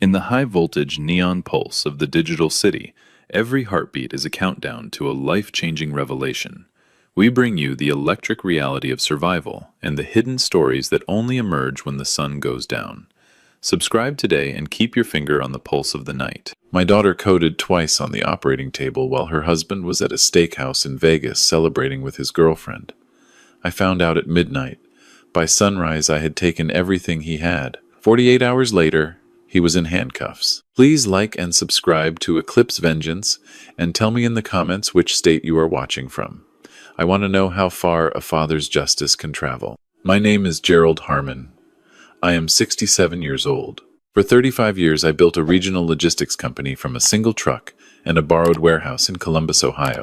In the high-voltage neon pulse of the digital city, every heartbeat is a countdown to a life-changing revelation. We bring you the electric reality of survival and the hidden stories that only emerge when the sun goes down. Subscribe today and keep your finger on the pulse of the night. My daughter coded twice on the operating table while her husband was at a steakhouse in Vegas celebrating with his girlfriend. I found out at midnight. By sunrise, I had taken everything he had. 48 hours later, he was in handcuffs. Please like and subscribe to Eclipse Vengeance and tell me in the comments which state you are watching from. I want to know how far a father's justice can travel. My name is Gerald Harmon. I am 67 years old. For 35 years, I built a regional logistics company from a single truck and a borrowed warehouse in Columbus, Ohio,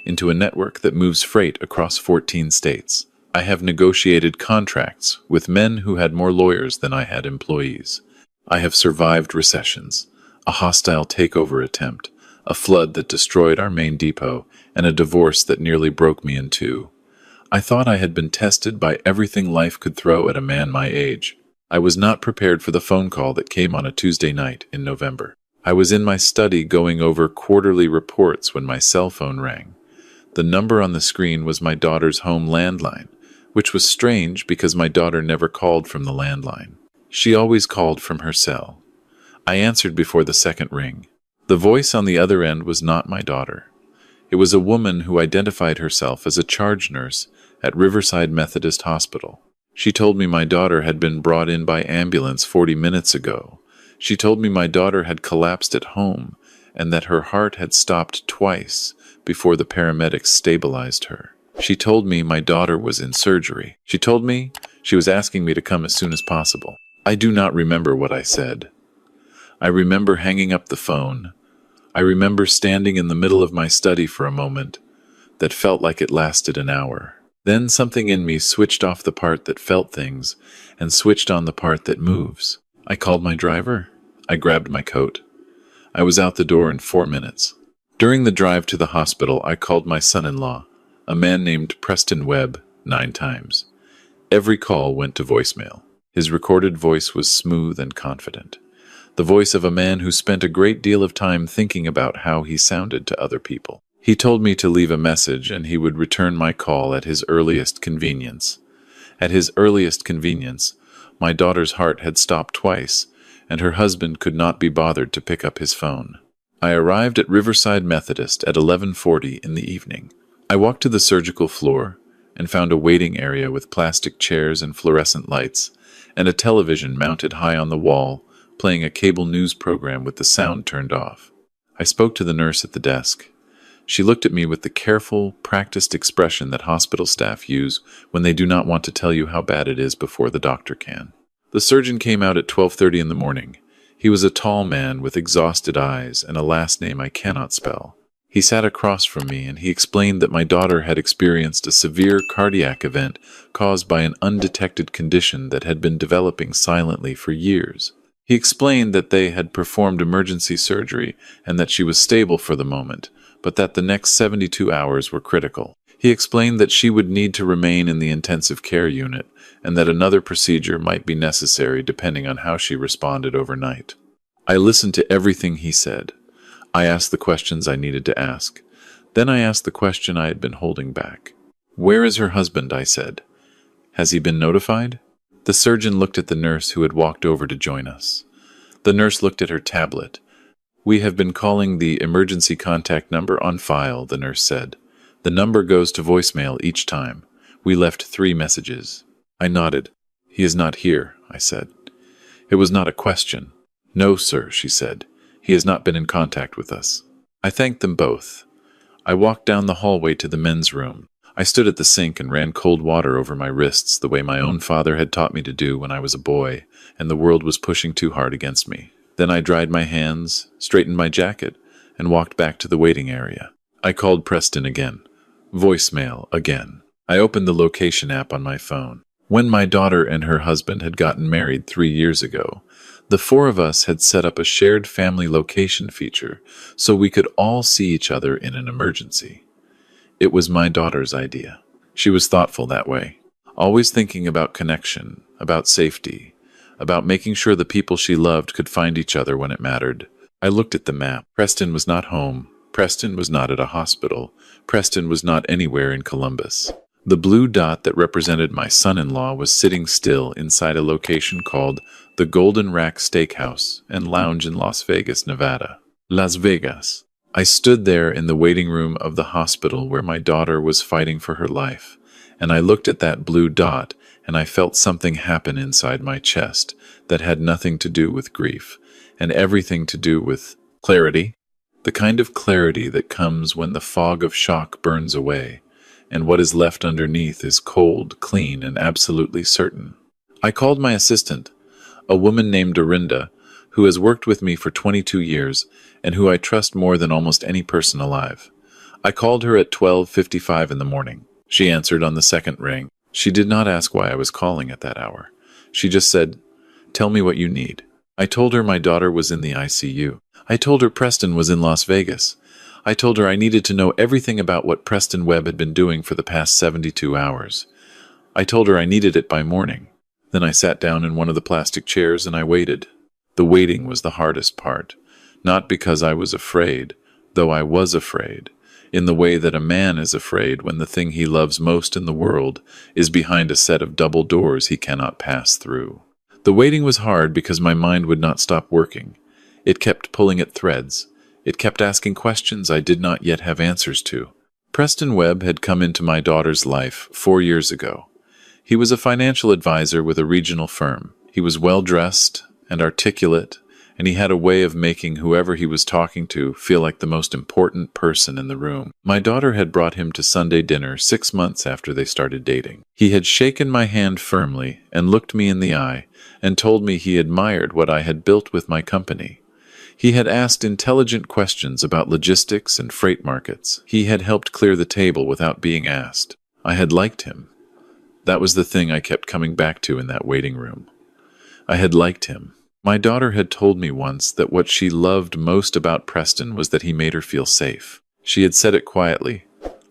into a network that moves freight across 14 states. I have negotiated contracts with men who had more lawyers than I had employees. I have survived recessions, a hostile takeover attempt, a flood that destroyed our main depot, and a divorce that nearly broke me in two. I thought I had been tested by everything life could throw at a man my age. I was not prepared for the phone call that came on a Tuesday night in November. I was in my study going over quarterly reports when my cell phone rang. The number on the screen was my daughter's home landline, which was strange because my daughter never called from the landline. She always called from her cell. I answered before the second ring. The voice on the other end was not my daughter. It was a woman who identified herself as a charge nurse at Riverside Methodist Hospital. She told me my daughter had been brought in by ambulance 40 minutes ago. She told me my daughter had collapsed at home and that her heart had stopped twice before the paramedics stabilized her. She told me my daughter was in surgery. She told me she was asking me to come as soon as possible. I do not remember what I said. I remember hanging up the phone. I remember standing in the middle of my study for a moment that felt like it lasted an hour. Then something in me switched off the part that felt things and switched on the part that moves. I called my driver. I grabbed my coat. I was out the door in 4 minutes. During the drive to the hospital, I called my son-in-law, a man named Preston Webb, 9 times. Every call went to voicemail. His recorded voice was smooth and confident, the voice of a man who spent a great deal of time thinking about how he sounded to other people. He told me to leave a message and he would return my call at his earliest convenience. At his earliest convenience, my daughter's heart had stopped twice, and her husband could not be bothered to pick up his phone. I arrived at Riverside Methodist at 11:40 in the evening. I walked to the surgical floor and found a waiting area with plastic chairs and fluorescent lights, and a television mounted high on the wall, playing a cable news program with the sound turned off. I spoke to the nurse at the desk. She looked at me with the careful, practiced expression that hospital staff use when they do not want to tell you how bad it is before the doctor can. The surgeon came out at 12:30 in the morning. He was a tall man with exhausted eyes and a last name I cannot spell. He sat across from me and he explained that my daughter had experienced a severe cardiac event caused by an undetected condition that had been developing silently for years. He explained that they had performed emergency surgery and that she was stable for the moment, but that the next 72 hours were critical. He explained that she would need to remain in the intensive care unit and that another procedure might be necessary depending on how she responded overnight. I listened to everything he said. I asked the questions I needed to ask. Then I asked the question I had been holding back. "Where is her husband?" I said. "Has he been notified?" The surgeon looked at the nurse who had walked over to join us. The nurse looked at her tablet. "We have been calling the emergency contact number on file," the nurse said. "The number goes to voicemail each time. We left 3 messages." I nodded. "He is not here," I said. It was not a question. "No, sir," she said. "He has not been in contact with us." I thanked them both. I walked down the hallway to the men's room. I stood at the sink and ran cold water over my wrists the way my own father had taught me to do when I was a boy, and the world was pushing too hard against me. Then I dried my hands, straightened my jacket, and walked back to the waiting area. I called Preston again. Voicemail again. I opened the location app on my phone. When my daughter and her husband had gotten married 3 years ago, the 4 of us had set up a shared family location feature so we could all see each other in an emergency. It was my daughter's idea. She was thoughtful that way, always thinking about connection, about safety, about making sure the people she loved could find each other when it mattered. I looked at the map. Preston was not home. Preston was not at a hospital. Preston was not anywhere in Columbus. The blue dot that represented my son-in-law was sitting still inside a location called the Golden Rack Steakhouse and Lounge in Las Vegas, Nevada. Las Vegas. I stood there in the waiting room of the hospital where my daughter was fighting for her life, and I looked at that blue dot and I felt something happen inside my chest that had nothing to do with grief and everything to do with clarity. The kind of clarity that comes when the fog of shock burns away, and what is left underneath is cold, clean, and absolutely certain. I called my assistant, a woman named Dorinda, who has worked with me for 22 years and who I trust more than almost any person alive. I called her at 12:55 in the morning. She answered on the second ring. She did not ask why I was calling at that hour. She just said, "Tell me what you need." I told her my daughter was in the ICU. I told her Preston was in Las Vegas. I told her I needed to know everything about what Preston Webb had been doing for the past 72 hours. I told her I needed it by morning. Then I sat down in one of the plastic chairs and I waited. The waiting was the hardest part, not because I was afraid, though I was afraid, in the way that a man is afraid when the thing he loves most in the world is behind a set of double doors he cannot pass through. The waiting was hard because my mind would not stop working. It kept pulling at threads. It kept asking questions I did not yet have answers to. Preston Webb had come into my daughter's life 4 years ago. He was a financial advisor with a regional firm. He was well-dressed and articulate, and he had a way of making whoever he was talking to feel like the most important person in the room. My daughter had brought him to Sunday dinner 6 months after they started dating. He had shaken my hand firmly and looked me in the eye and told me he admired what I had built with my company. He had asked intelligent questions about logistics and freight markets. He had helped clear the table without being asked. I had liked him. That was the thing I kept coming back to in that waiting room. I had liked him. My daughter had told me once that what she loved most about Preston was that he made her feel safe. She had said it quietly,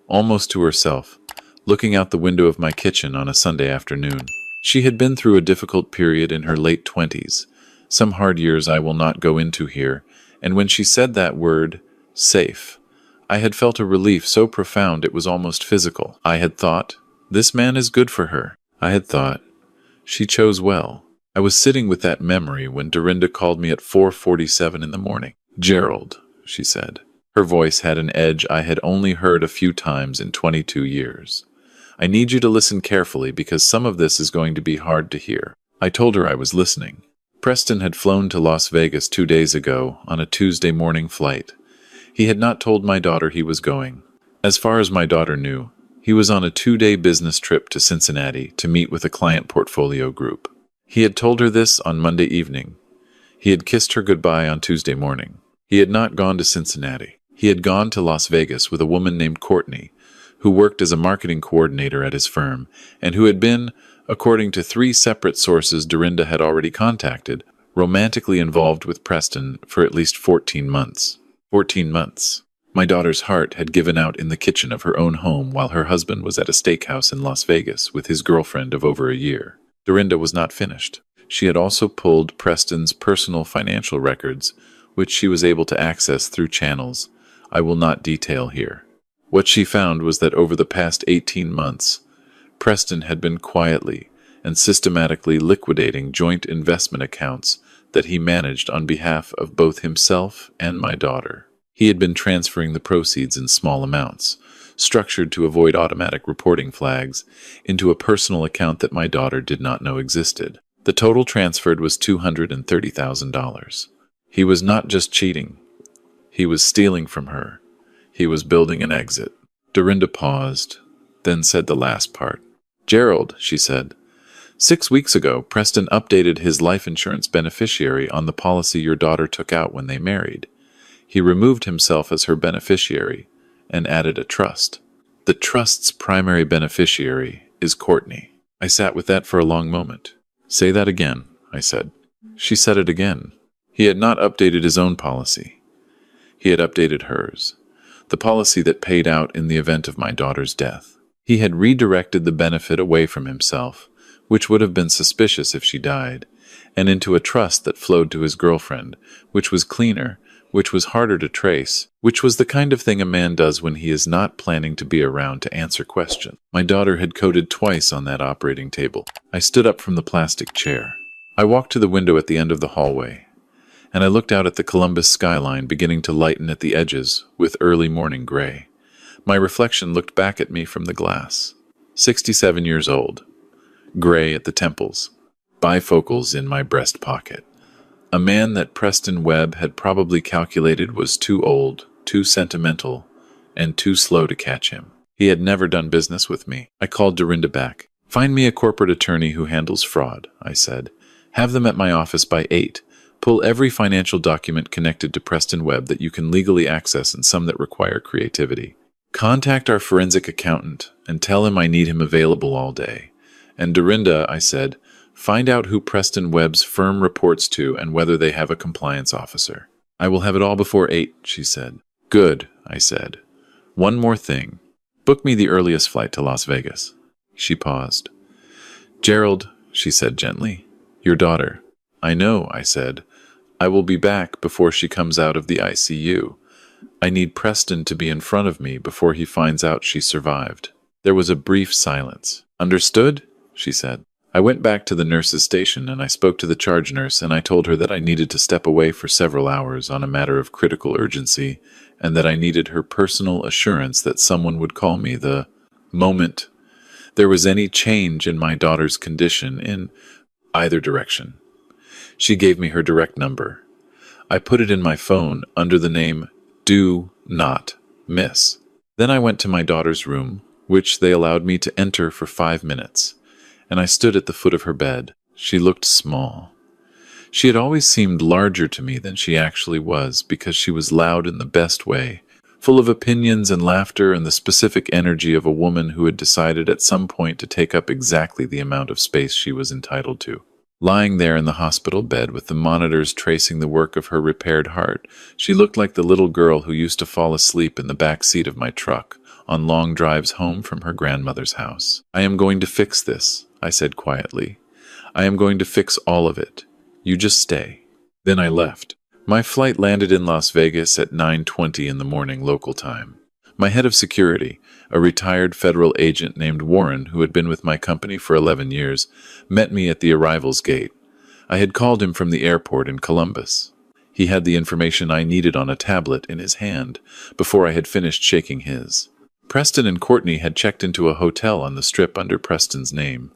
almost to herself, looking out the window of my kitchen on a Sunday afternoon. She had been through a difficult period in her late 20s, some hard years I will not go into here, and when she said that word, safe, I had felt a relief so profound it was almost physical. I had thought, this man is good for her. I had thought, she chose well. I was sitting with that memory when Dorinda called me at 4:47 in the morning. "Gerald," she said. Her voice had an edge I had only heard a few times in 22 years. "I need you to listen carefully because some of this is going to be hard to hear." I told her I was listening. Preston had flown to Las Vegas 2 days ago on a Tuesday morning flight. He had not told my daughter he was going. As far as my daughter knew, he was on a 2-day business trip to Cincinnati to meet with a client portfolio group. He had told her this on Monday evening. He had kissed her goodbye on Tuesday morning. He had not gone to Cincinnati. He had gone to Las Vegas with a woman named Courtney, who worked as a marketing coordinator at his firm, and who had been, according to 3 separate sources Dorinda had already contacted, romantically involved with Preston for at least 14 months. 14 months. My daughter's heart had given out in the kitchen of her own home while her husband was at a steakhouse in Las Vegas with his girlfriend of over a year. Dorinda was not finished. She had also pulled Preston's personal financial records, which she was able to access through channels I will not detail here. What she found was that over the past 18 months, Preston had been quietly and systematically liquidating joint investment accounts that he managed on behalf of both himself and my daughter. He had been transferring the proceeds in small amounts, structured to avoid automatic reporting flags, into a personal account that my daughter did not know existed. The total transferred was $230,000. He was not just cheating. He was stealing from her. He was building an exit. Dorinda paused, then said the last part. "Gerald," she said, 6 weeks ago, Preston updated his life insurance beneficiary on the policy your daughter took out when they married. He removed himself as her beneficiary and added a trust. The trust's primary beneficiary is Courtney. I sat with that for a long moment. "Say that again," I said. She said it again. He had not updated his own policy. He had updated hers, the policy that paid out in the event of my daughter's death. He had redirected the benefit away from himself, which would have been suspicious if she died, and into a trust that flowed to his girlfriend, which was cleaner, which was harder to trace, which was the kind of thing a man does when he is not planning to be around to answer questions. My daughter had coded twice on that operating table. I stood up from the plastic chair. I walked to the window at the end of the hallway, and I looked out at the Columbus skyline beginning to lighten at the edges with early morning gray. My reflection looked back at me from the glass. 67 years old, gray at the temples, bifocals in my breast pocket. A man that Preston Webb had probably calculated was too old, too sentimental, and too slow to catch him. He had never done business with me. I called Dorinda back. "Find me a corporate attorney who handles fraud," I said. "Have them at my office by 8. Pull every financial document connected to Preston Webb that you can legally access and some that require creativity. Contact our forensic accountant and tell him I need him available all day. And Dorinda," I said, "find out who Preston Webb's firm reports to and whether they have a compliance officer." "I will have it all before 8, she said. "Good," I said. "One more thing. Book me the earliest flight to Las Vegas." She paused. "Gerald," she said gently, "your daughter." "I know," I said. "I will be back before she comes out of the ICU. I need Preston to be in front of me before he finds out she survived." There was a brief silence. "Understood?" she said. I went back to the nurse's station and I spoke to the charge nurse and I told her that I needed to step away for several hours on a matter of critical urgency and that I needed her personal assurance that someone would call me the moment there was any change in my daughter's condition in either direction. She gave me her direct number. I put it in my phone under the name Do Not Miss. Then I went to my daughter's room, which they allowed me to enter for 5 minutes. And I stood at the foot of her bed. She looked small. She had always seemed larger to me than she actually was because she was loud in the best way, full of opinions and laughter and the specific energy of a woman who had decided at some point to take up exactly the amount of space she was entitled to. Lying there in the hospital bed with the monitors tracing the work of her repaired heart, she looked like the little girl who used to fall asleep in the back seat of my truck on long drives home from her grandmother's house. "I am going to fix this," I said quietly. "I am going to fix all of it. You just stay." Then I left. My flight landed in Las Vegas at 9:20 in the morning local time. My head of security, a retired federal agent named Warren who had been with my company for 11 years, met me at the arrivals gate. I had called him from the airport in Columbus. He had the information I needed on a tablet in his hand before I had finished shaking his. Preston and Courtney had checked into a hotel on the Strip under Preston's name.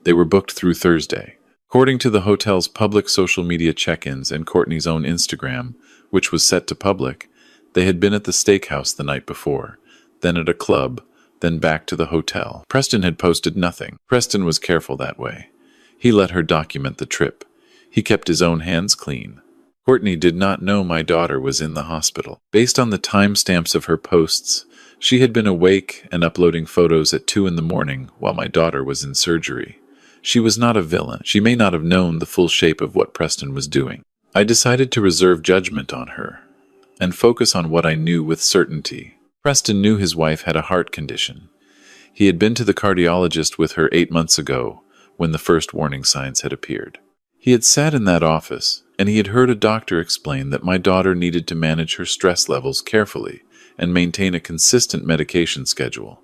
They were booked through Thursday. According to the hotel's public social media check-ins and Courtney's own Instagram, which was set to public, they had been at the Steakhouse the night before, then at a club, then back to the hotel. Preston had posted nothing. Preston was careful that way. He let her document the trip. He kept his own hands clean. Courtney did not know my daughter was in the hospital. Based on the timestamps of her posts, she had been awake and uploading photos at 2 in the morning while my daughter was in surgery. She was not a villain. She may not have known the full shape of what Preston was doing. I decided to reserve judgment on her and focus on what I knew with certainty. Preston knew his wife had a heart condition. He had been to the cardiologist with her 8 months ago when the first warning signs had appeared. He had sat in that office and he had heard a doctor explain that my daughter needed to manage her stress levels carefully and maintain a consistent medication schedule.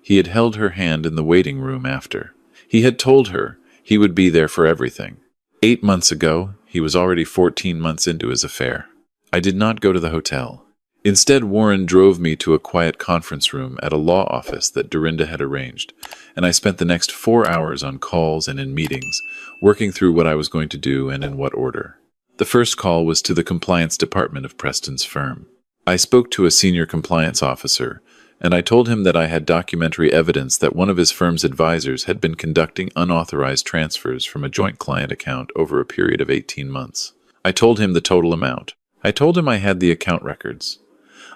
He had held her hand in the waiting room after. He had told her he would be there for everything. 8 months ago, he was already 14 months into his affair. I did not go to the hotel. Instead, Warren drove me to a quiet conference room at a law office that Dorinda had arranged, and I spent the next 4 hours on calls and in meetings, working through what I was going to do and in what order. The first call was to the compliance department of Preston's firm. I spoke to a senior compliance officer, and I told him that I had documentary evidence that one of his firm's advisors had been conducting unauthorized transfers from a joint client account over a period of 18 months. I told him the total amount. I told him I had the account records.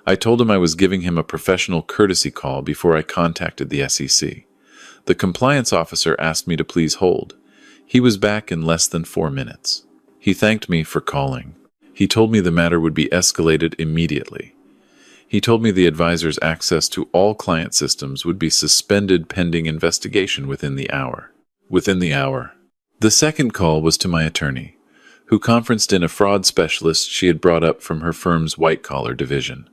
I told him I was giving him a professional courtesy call before I contacted the SEC. The compliance officer asked me to please hold. He was back in less than 4 minutes. He thanked me for calling. He told me the matter would be escalated immediately. He told me the advisor's access to all client systems would be suspended pending investigation within the hour. Within the hour. The second call was to my attorney, who conferenced in a fraud specialist she had brought up from her firm's white-collar division.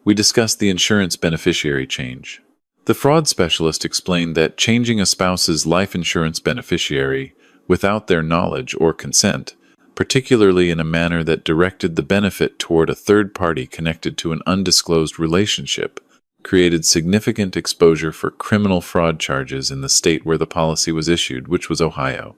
We discussed the insurance beneficiary change. The fraud specialist explained that changing a spouse's life insurance beneficiary without their knowledge or consent, particularly in a manner that directed the benefit toward a third party connected to an undisclosed relationship, created significant exposure for criminal fraud charges in the state where the policy was issued, which was Ohio.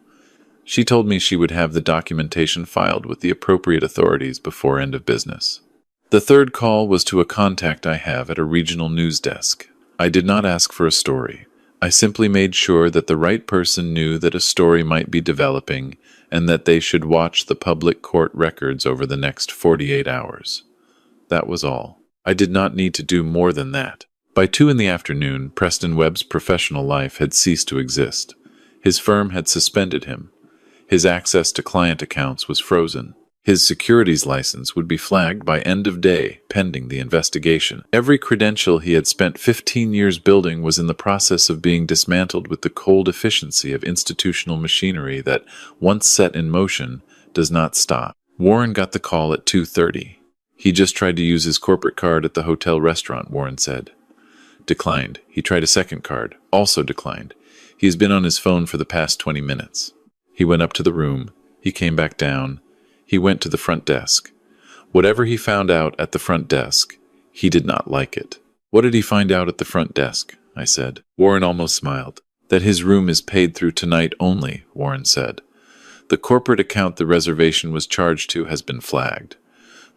She told me she would have the documentation filed with the appropriate authorities before end of business. The third call was to a contact I have at a regional news desk. I did not ask for a story. I simply made sure that the right person knew that a story might be developing and that they should watch the public court records over the next 48 hours. That was all. I did not need to do more than that. By 2 in the afternoon, Preston Webb's professional life had ceased to exist. His firm had suspended him. His access to client accounts was frozen. His securities license would be flagged by end of day, pending the investigation. Every credential he had spent 15 years building was in the process of being dismantled with the cold efficiency of institutional machinery that, once set in motion, does not stop. Warren got the call at 2:30. He just tried to use his corporate card at the hotel restaurant, Warren said. Declined. He tried a second card. Also declined. He's been on his phone for the past 20 minutes. He went up to the room. He came back down. He went to the front desk. Whatever he found out at the front desk, he did not like it. What did he find out at the front desk? I said. Warren almost smiled. That his room is paid through tonight only, Warren said. The corporate account the reservation was charged to has been flagged.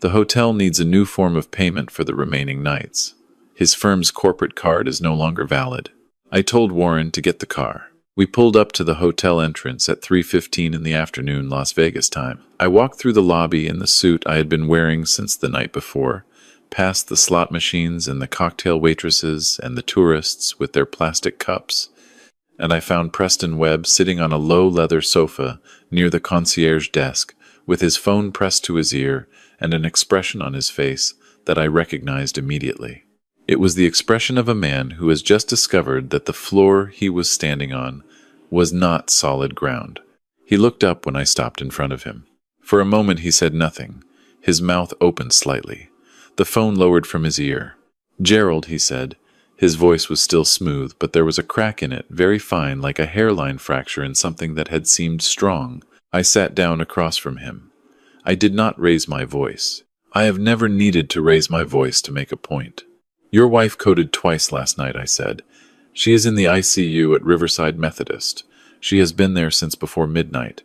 The hotel needs a new form of payment for the remaining nights. His firm's corporate card is no longer valid. I told Warren to get the car. We pulled up to the hotel entrance at 3:15 in the afternoon Las Vegas time. I walked through the lobby in the suit I had been wearing since the night before, past the slot machines and the cocktail waitresses and the tourists with their plastic cups, and I found Preston Webb sitting on a low leather sofa near the concierge desk with his phone pressed to his ear and an expression on his face that I recognized immediately. It was the expression of a man who has just discovered that the floor he was standing on was not solid ground. He looked up when I stopped in front of him. For a moment he said nothing. His mouth opened slightly. The phone lowered from his ear. "Gerald," he said. His voice was still smooth, but there was a crack in it, very fine, like a hairline fracture in something that had seemed strong. I sat down across from him. I did not raise my voice. I have never needed to raise my voice to make a point. "Your wife coded twice last night," I said. "She is in the ICU at Riverside Methodist. She has been there since before midnight."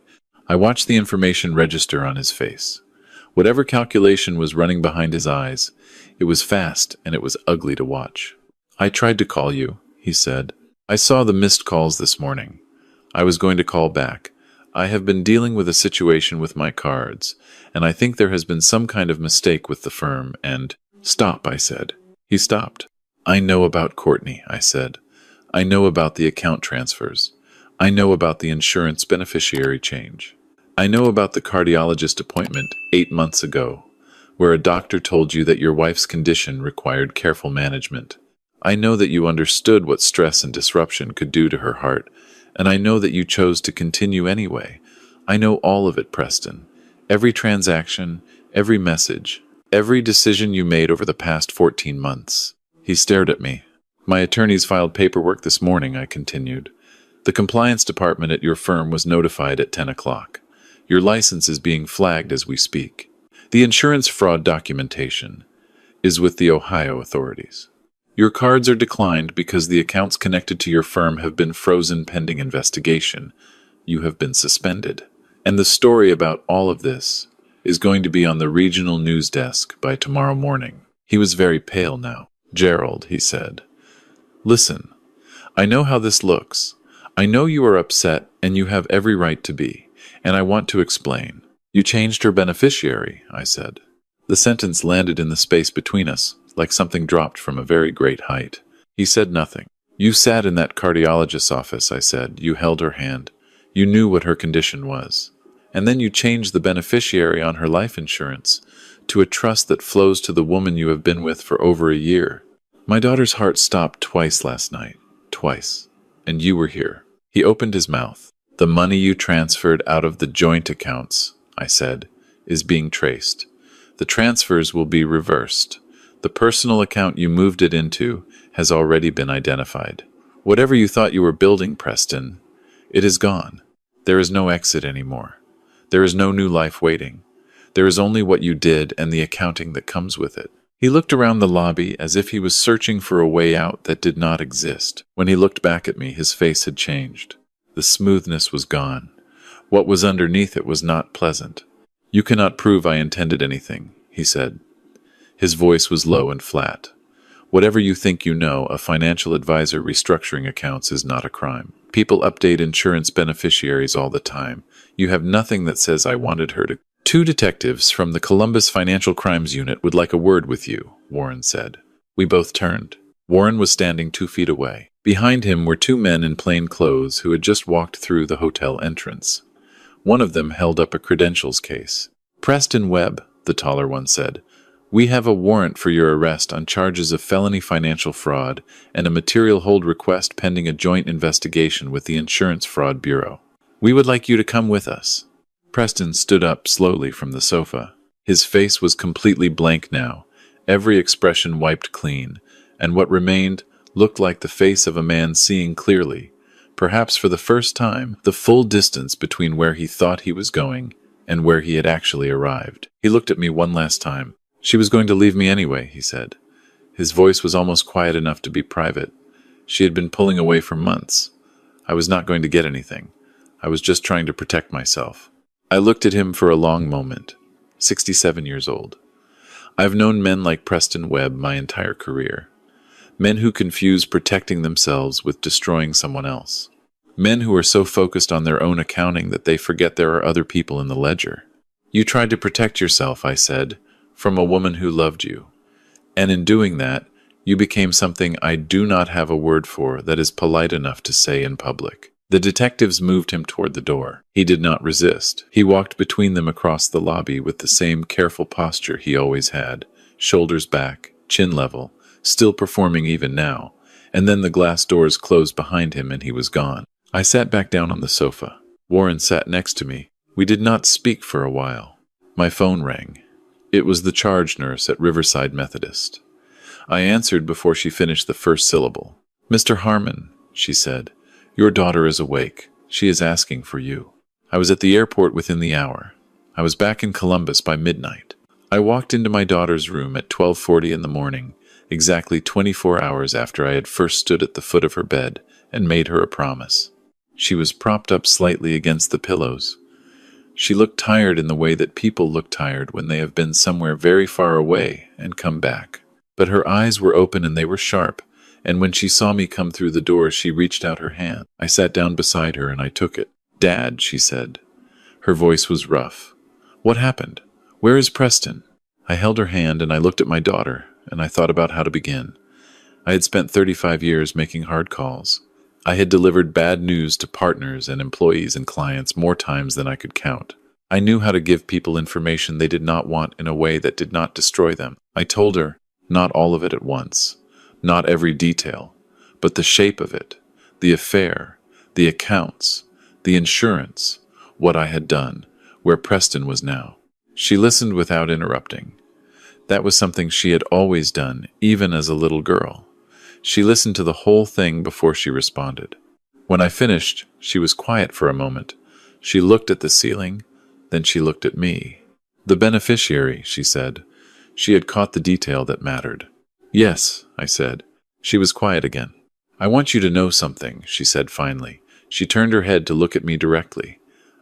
I watched the information register on his face. Whatever calculation was running behind his eyes, it was fast and it was ugly to watch. "I tried to call you," he said. "I saw the missed calls this morning. I was going to call back. I have been dealing with a situation with my cards, and I think there has been some kind of mistake with the firm, and—" "Stop," I said. He stopped. "I know about Courtney," I said. "I know about the account transfers. I know about the insurance beneficiary change. I know about the cardiologist appointment 8 months ago, where a doctor told you that your wife's condition required careful management. I know that you understood what stress and disruption could do to her heart, and I know that you chose to continue anyway. I know all of it, Preston. Every transaction, every message, every decision you made over the past 14 months. He stared at me. "My attorneys filed paperwork this morning," I continued. "The compliance department at your firm was notified at 10 o'clock. Your license is being flagged as we speak. The insurance fraud documentation is with the Ohio authorities. Your cards are declined because the accounts connected to your firm have been frozen pending investigation. You have been suspended. And the story about all of this is going to be on the regional news desk by tomorrow morning." He was very pale now. "Gerald," he said, "listen, I know how this looks. I know you are upset, and you have every right to be, and I want to explain. You changed her beneficiary," I said. The sentence landed in the space between us, like something dropped from a very great height. He said nothing. "You sat in that cardiologist's office," I said. "You held her hand. You knew what her condition was. And then you changed the beneficiary on her life insurance to a trust that flows to the woman you have been with for over a year. My daughter's heart stopped twice last night. Twice. And you were here." He opened his mouth. The money you transferred out of the joint accounts, I said, is being traced. The transfers will be reversed. The personal account you moved it into has already been identified. Whatever you thought you were building, Preston, it is gone. There is no exit anymore. There is no new life waiting. There is only what you did and the accounting that comes with it. He looked around the lobby as if he was searching for a way out that did not exist. When he looked back at me, his face had changed. The smoothness was gone. What was underneath it was not pleasant. You cannot prove I intended anything, he said. His voice was low and flat. Whatever you think you know, a financial advisor restructuring accounts is not a crime. People update insurance beneficiaries all the time. You have nothing that says I wanted her to. 2 detectives from the Columbus Financial Crimes Unit would like a word with you, Warren said. We both turned. Warren was standing 2 feet away. Behind him were 2 men in plain clothes who had just walked through the hotel entrance. One of them held up a credentials case. Preston Webb, the taller one said, we have a warrant for your arrest on charges of felony financial fraud and a material hold request pending a joint investigation with the Insurance Fraud Bureau. We would like you to come with us. Preston stood up slowly from the sofa. His face was completely blank now, every expression wiped clean, and what remained looked like the face of a man seeing clearly, perhaps for the first time, the full distance between where he thought he was going and where he had actually arrived. He looked at me one last time. She was going to leave me anyway, he said. His voice was almost quiet enough to be private. She had been pulling away for months. I was not going to get anything. I was just trying to protect myself. I looked at him for a long moment. 67 years old. I've known men like Preston Webb my entire career. Men who confuse protecting themselves with destroying someone else. Men who are so focused on their own accounting that they forget there are other people in the ledger. You tried to protect yourself, I said, from a woman who loved you. And in doing that, you became something I do not have a word for that is polite enough to say in public. The detectives moved him toward the door. He did not resist. He walked between them across the lobby with the same careful posture he always had, shoulders back, chin level, still performing even now, and then the glass doors closed behind him and he was gone. I sat back down on the sofa. Warren sat next to me. We did not speak for a while. My phone rang. It was the charge nurse at Riverside Methodist. I answered before she finished the first syllable. Mr. Harmon, she said. Your daughter is awake. She is asking for you. I was at the airport within the hour. I was back in Columbus by midnight. I walked into my daughter's room at 12:40 in the morning, exactly 24 hours after I had first stood at the foot of her bed and made her a promise. She was propped up slightly against the pillows. She looked tired in the way that people look tired when they have been somewhere very far away and come back. But her eyes were open and they were sharp, and when she saw me come through the door, she reached out her hand. I sat down beside her and I took it. Dad, she said. Her voice was rough. What happened? Where is Preston? I held her hand and I looked at my daughter, and I thought about how to begin. I had spent 35 years making hard calls. I had delivered bad news to partners and employees and clients more times than I could count. I knew how to give people information they did not want in a way that did not destroy them. I told her, not all of it at once. Not every detail, but the shape of it, the affair, the accounts, the insurance, what I had done, where Preston was now. She listened without interrupting. That was something she had always done, even as a little girl. She listened to the whole thing before she responded. When I finished, she was quiet for a moment. She looked at the ceiling, then she looked at me. The beneficiary, she said. She had caught the detail that mattered. Yes, I said. She was quiet again. I want you to know something, she said finally. She turned her head to look at me directly.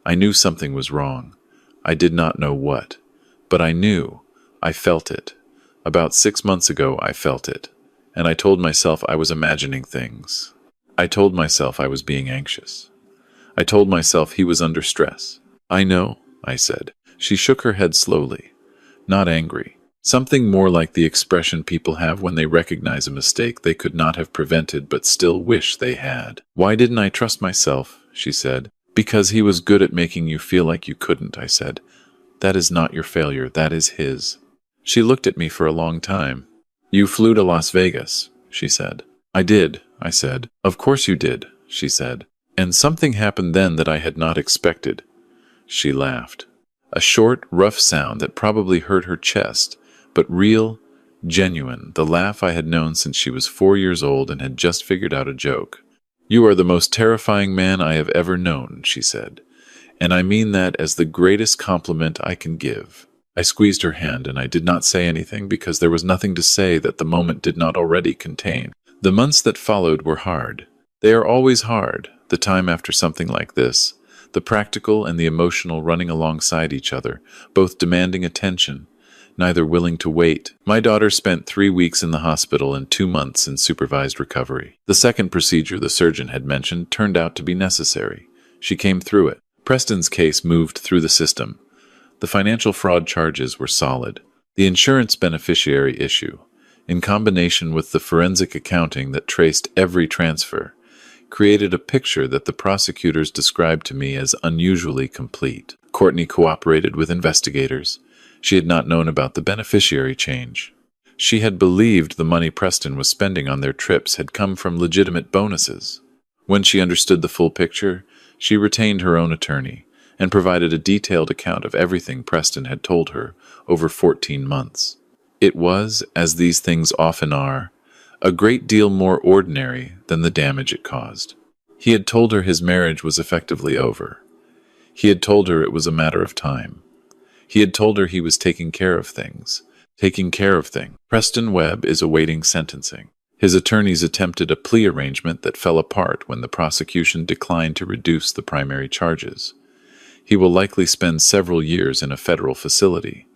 I knew something was wrong. I did not know what. But I knew. I felt it. About 6 months ago, I felt it. And I told myself I was imagining things. I told myself I was being anxious. I told myself he was under stress. I know, I said. She shook her head slowly. Not angry. Something more like the expression people have when they recognize a mistake they could not have prevented but still wish they had. Why didn't I trust myself? She said. Because he was good at making you feel like you couldn't, I said. That is not your failure, that is his. She looked at me for a long time. You flew to Las Vegas, she said. I did, I said. Of course you did, she said. And something happened then that I had not expected. She laughed. A short, rough sound that probably hurt her chest, but real, genuine, the laugh I had known since she was 4 years old and had just figured out a joke. "You are the most terrifying man I have ever known," she said, "and I mean that as the greatest compliment I can give." I squeezed her hand, and I did not say anything because there was nothing to say that the moment did not already contain. The months that followed were hard. They are always hard, the time after something like this, the practical and the emotional running alongside each other, both demanding attention, neither willing to wait. My daughter spent 3 weeks in the hospital and 2 months in supervised recovery. The second procedure the surgeon had mentioned turned out to be necessary. She came through it. Preston's case moved through the system. The financial fraud charges were solid. The insurance beneficiary issue, in combination with the forensic accounting that traced every transfer, created a picture that the prosecutors described to me as unusually complete. Courtney cooperated with investigators. She had not known about the beneficiary change. She had believed the money Preston was spending on their trips had come from legitimate bonuses. When she understood the full picture, she retained her own attorney and provided a detailed account of everything Preston had told her over 14 months. It was, as these things often are, a great deal more ordinary than the damage it caused. He had told her his marriage was effectively over. He had told her it was a matter of time. He had told her he was taking care of things. Preston Webb is awaiting sentencing. His attorneys attempted a plea arrangement that fell apart when the prosecution declined to reduce the primary charges. He will likely spend several years in a federal facility.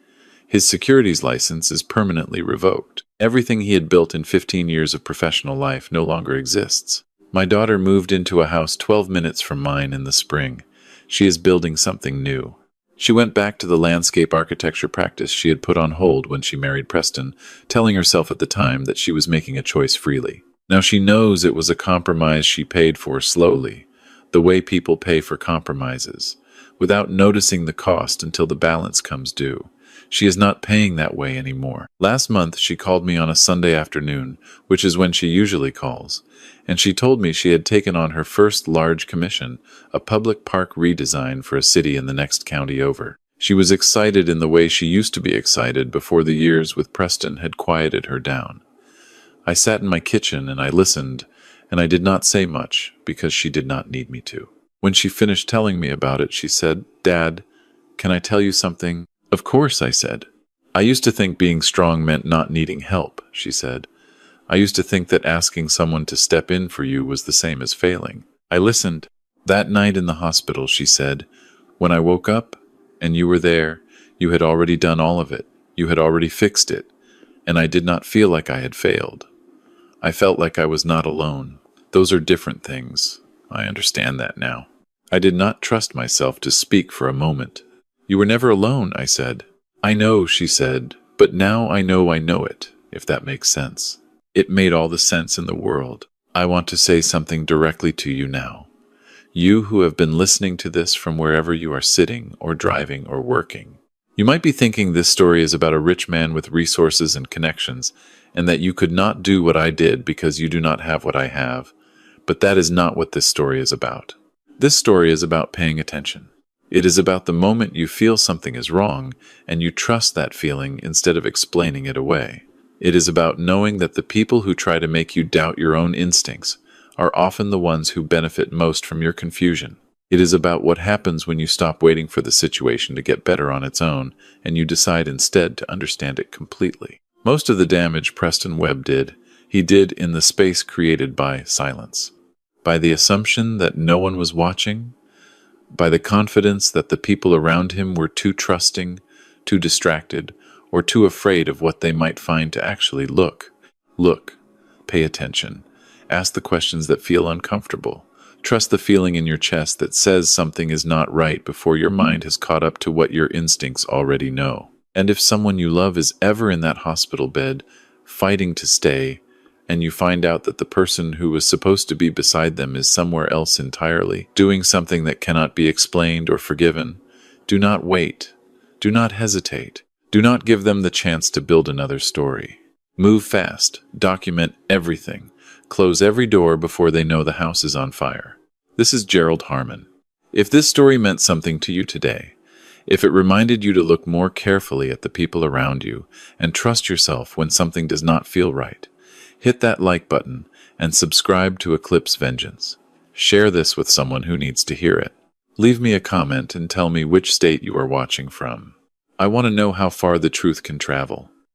His securities license is permanently revoked. Everything he had built in 15 years of professional life no longer exists. My daughter moved into a house 12 minutes from mine in the spring. She is building something new. She went back to the landscape architecture practice she had put on hold when she married Preston, telling herself at the time that she was making a choice freely. Now she knows it was a compromise she paid for slowly, the way people pay for compromises, without noticing the cost until the balance comes due. She is not paying that way anymore. Last month, she called me on a Sunday afternoon, which is when she usually calls, and she told me she had taken on her first large commission, a public park redesign for a city in the next county over. She was excited in the way she used to be excited before the years with Preston had quieted her down. I sat in my kitchen and I listened, and I did not say much because she did not need me to. When she finished telling me about it, she said, "Dad, can I tell you something?" "Of course," I said. "I used to think being strong meant not needing help," she said. "I used to think that asking someone to step in for you was the same as failing." I listened. "That night in the hospital," she said, "when I woke up and you were there, you had already done all of it. You had already fixed it. And I did not feel like I had failed. I felt like I was not alone. Those are different things. I understand that now." I did not trust myself to speak for a moment. "You were never alone," I said. "I know," she said, "but now I know it, if that makes sense." It made all the sense in the world. I want to say something directly to you now. You who have been listening to this from wherever you are sitting or driving or working. You might be thinking this story is about a rich man with resources and connections, and that you could not do what I did because you do not have what I have. But that is not what this story is about. This story is about paying attention. It is about the moment you feel something is wrong, and you trust that feeling instead of explaining it away. It is about knowing that the people who try to make you doubt your own instincts are often the ones who benefit most from your confusion. It is about what happens when you stop waiting for the situation to get better on its own, and you decide instead to understand it completely. Most of the damage Preston Webb did, he did in the space created by silence. By the assumption that no one was watching, by the confidence that the people around him were too trusting, too distracted, or too afraid of what they might find to actually look. Look, pay attention, ask the questions that feel uncomfortable. Trust the feeling in your chest that says something is not right before your mind has caught up to what your instincts already know. And if someone you love is ever in that hospital bed, fighting to stay, and you find out that the person who was supposed to be beside them is somewhere else entirely, doing something that cannot be explained or forgiven, do not wait. Do not hesitate. Do not give them the chance to build another story. Move fast. Document everything. Close every door before they know the house is on fire. This is Gerald Harmon. If this story meant something to you today, if it reminded you to look more carefully at the people around you and trust yourself when something does not feel right, hit that like button and subscribe to Eclipse Vengeance. Share this with someone who needs to hear it. Leave me a comment and tell me which state you are watching from. I want to know how far the truth can travel.